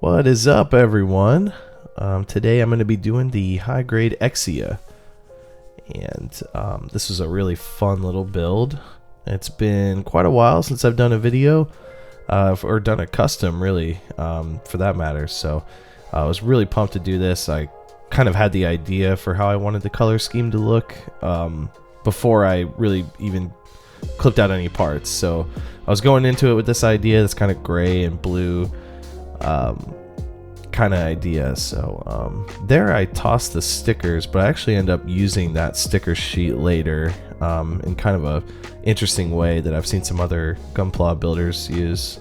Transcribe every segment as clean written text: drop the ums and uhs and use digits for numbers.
What is up, everyone? Today I'm going to be doing the high-grade Exia, and this is a really fun little build. It's been quite a while since I've done a video, or done a custom, really, for that matter, so I was really pumped to do this. I kind of had the idea for how I wanted the color scheme to look before I really even clipped out any parts, so I was going into it with this idea, this kind of gray and blue kind of idea. So there I tossed the stickers, but I actually end up using that sticker sheet later in kind of a interesting way that I've seen some other Gunpla builders use.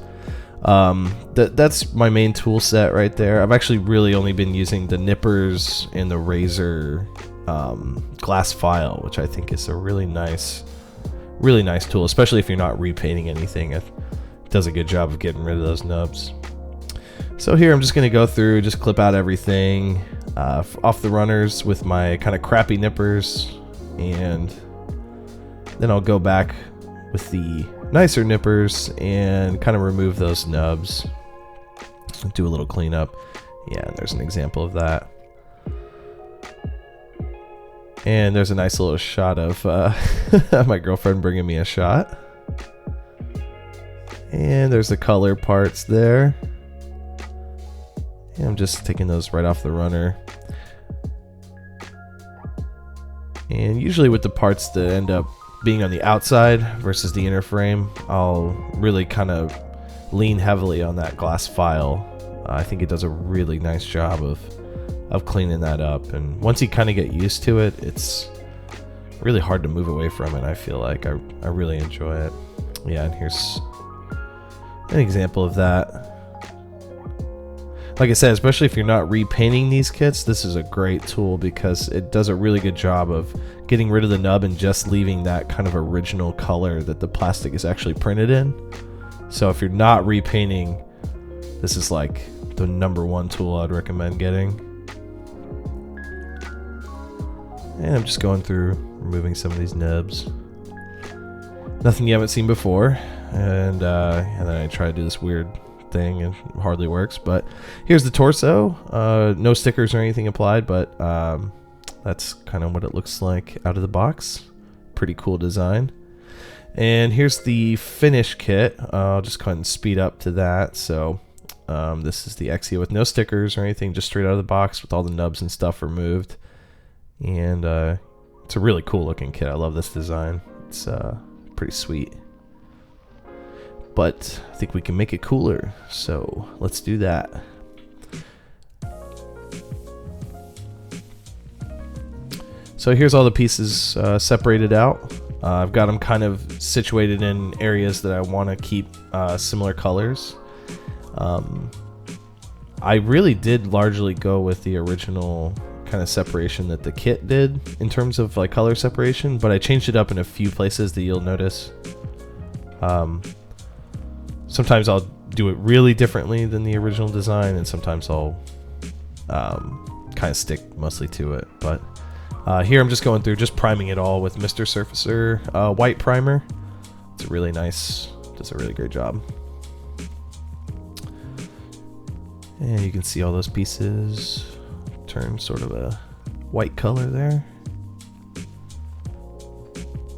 That's my main tool set right there. I've actually really only been using the nippers and the razor glass file, which I think is a really nice tool, especially if you're not repainting anything. It does a good job of getting rid of those nubs. So here I'm just going to go through, just clip out everything off the runners with my kind of crappy nippers, and then I'll go back with the nicer nippers and kind of remove those nubs, do a little cleanup. Yeah, there's an example of that. And there's a nice little shot of my girlfriend bringing me a shot. And there's the color parts there. I'm just taking those right off the runner. And usually with the parts that end up being on the outside versus the inner frame, I'll really kind of lean heavily on that glass file. I think it does a really nice job of cleaning that up. And once you kind of get used to it, it's really hard to move away from it. I feel like I really enjoy it. Yeah, and here's an example of that. Like I said, especially if you're not repainting these kits, this is a great tool because it does a really good job of getting rid of the nub and just leaving that kind of original color that the plastic is actually printed in. So if you're not repainting, this is like the #1 tool I'd recommend getting. And I'm just going through, removing some of these nubs. Nothing you haven't seen before. And then I try to do this weird thing and it hardly works, but here's the torso. No stickers or anything applied, but that's kind of what it looks like out of the box. Pretty cool design. And here's the finish kit. I'll just go ahead and speed up to that. So this is the Exia with no stickers or anything, just straight out of the box with all the nubs and stuff removed. And it's a really cool looking kit. I love this design. It's pretty sweet. But I think we can make it cooler, so let's do that. So here's all the pieces separated out. I've got them kind of situated in areas that I want to keep similar colors. I really did largely go with the original kind of separation that the kit did in terms of like color separation, but I changed it up in a few places that you'll notice. Sometimes I'll do it really differently than the original design, and sometimes I'll kind of stick mostly to it. But here I'm just going through, just priming it all with Mr. Surfacer white primer. It's really nice, does a really great job. And you can see all those pieces turn sort of a white color there.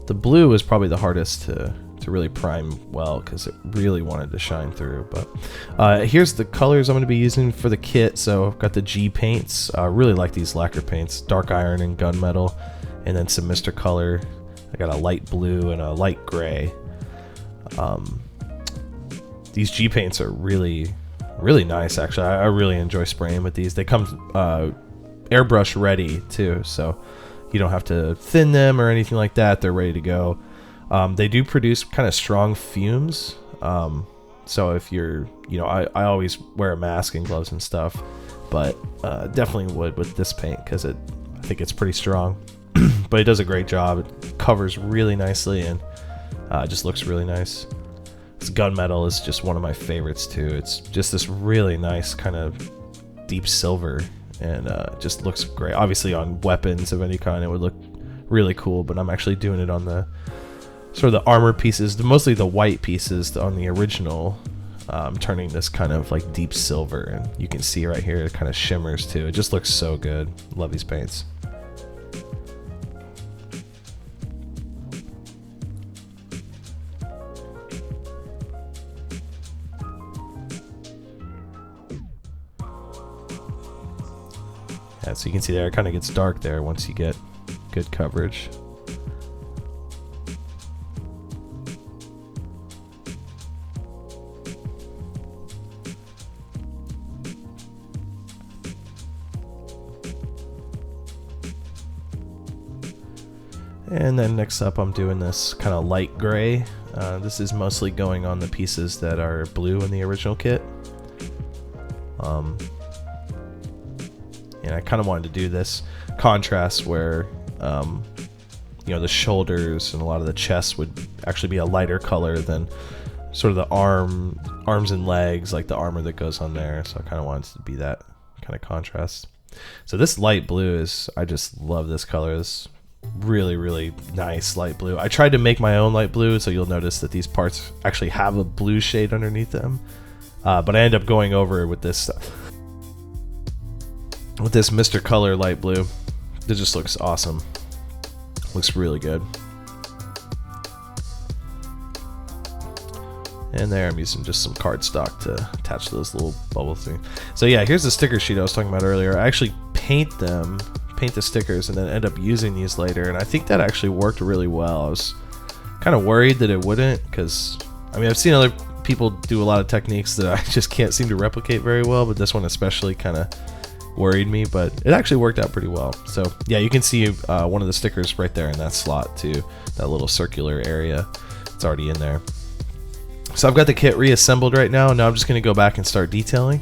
The blue is probably the hardest to really prime well because it really wanted to shine through. But here's the colors I'm going to be using for the kit. So I've got the G paints. I really like these lacquer paints, dark iron and gunmetal, and then some Mr. Color. I got a light blue and a light gray. These G paints are really nice, actually. I really enjoy spraying with these. They come airbrush ready too, so you don't have to thin them or anything like that. They're ready to go. They do produce kind of strong fumes, so if you're, I always wear a mask and gloves and stuff, but definitely would with this paint because I think it's pretty strong. But it does a great job. It covers really nicely and just looks really nice. This gunmetal is just one of my favorites too. It's just this really nice kind of deep silver, and just looks great. Obviously on weapons of any kind it would look really cool, but I'm actually doing it on the sort of the armor pieces, mostly the white pieces on the original turning this kind of like deep silver, and you can see right here it kind of shimmers too. It just looks so good. Love these paints. Yeah, so you can see there it kind of gets dark there once you get good coverage. And then next up I'm doing this kind of light gray. This is mostly going on the pieces that are blue in the original kit. And I kind of wanted to do this contrast where you know, the shoulders and a lot of the chest would actually be a lighter color than sort of the arms and legs, like the armor that goes on there. So I kind of wanted it to be that kind of contrast. So this light blue is, I just love this color. This really nice light blue. I tried to make my own light blue, so you'll notice that these parts actually have a blue shade underneath them, but I end up going over with this Mr. Color light blue. It just looks awesome. Looks really good. And there I'm using just some cardstock to attach those little bubble things. So yeah, here's the sticker sheet I was talking about earlier. I actually paint the stickers and then end up using these later, and I think that actually worked really well. I was kind of worried that it wouldn't, because I mean, I've seen other people do a lot of techniques that I just can't seem to replicate very well, but this one especially kind of worried me, but it actually worked out pretty well. So yeah, you can see one of the stickers right there in that slot too, that little circular area. It's already in there. So I've got the kit reassembled right now. Now I'm just going to go back and start detailing.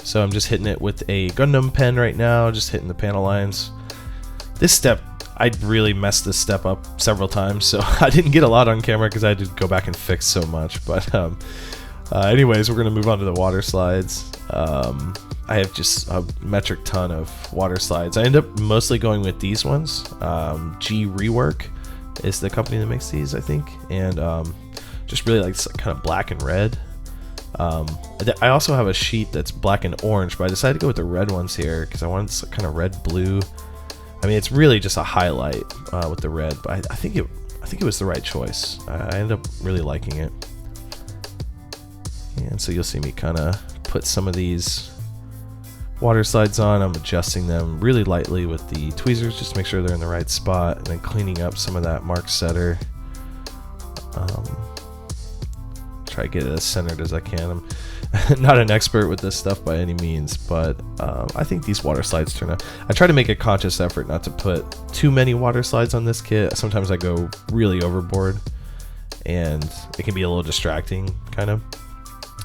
So I'm just hitting it with a Gundam pen right now, just hitting the panel lines. This step, I really messed this step up several times, so I didn't get a lot on camera because I had to go back and fix so much. But anyways, we're going to move on to the water slides. I have just a metric ton of water slides. I end up mostly going with these ones. G Rework is the company that makes these, I think. And just really like kind of black and red. I also have a sheet that's black and orange, but I decided to go with the red ones here because I wanted this kind of red blue. I mean, it's really just a highlight with the red, but I think it was the right choice. I ended up really liking it. And so you'll see me kind of put some of these water slides on. I'm adjusting them really lightly with the tweezers just to make sure they're in the right spot, and then cleaning up some of that mark setter. Try to get it as centered as I can. I'm not an expert with this stuff by any means, but I think these water slides turn out. I try to make a conscious effort not to put too many water slides on this kit. Sometimes I go really overboard and it can be a little distracting kind of.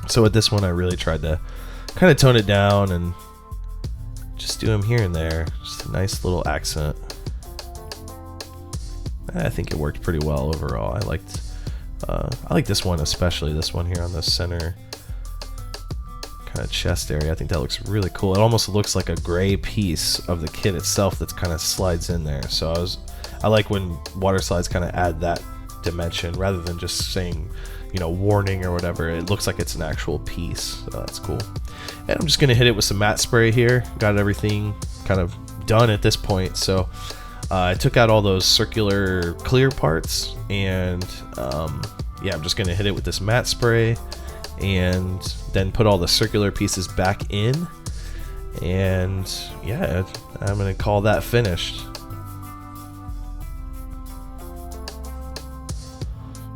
So with this one I really tried to kind of tone it down and just do them here and there. Just a nice little accent. I think it worked pretty well overall. I like this one, especially this one here on the center kind of chest area. I think that looks really cool. It almost looks like a gray piece of the kit itself that's kind of slides in there. So I like when water slides kind of add that dimension rather than just saying, you know, warning or whatever. It looks like it's an actual piece. So that's cool. And I'm just gonna hit it with some matte spray here. Got everything kind of done at this point. So I took out all those circular clear parts, and yeah, I'm just gonna hit it with this matte spray and then put all the circular pieces back in, and yeah, I'm gonna call that finished.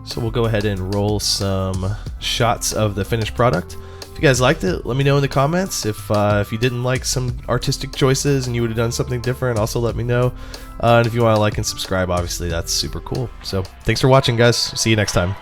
So we'll go ahead and roll some shots of the finished product. If you guys liked it, let me know in the comments. If you didn't like some artistic choices and you would have done something different, also let me know. And if you want to like and subscribe, obviously that's super cool. So thanks for watching, guys. See you next time.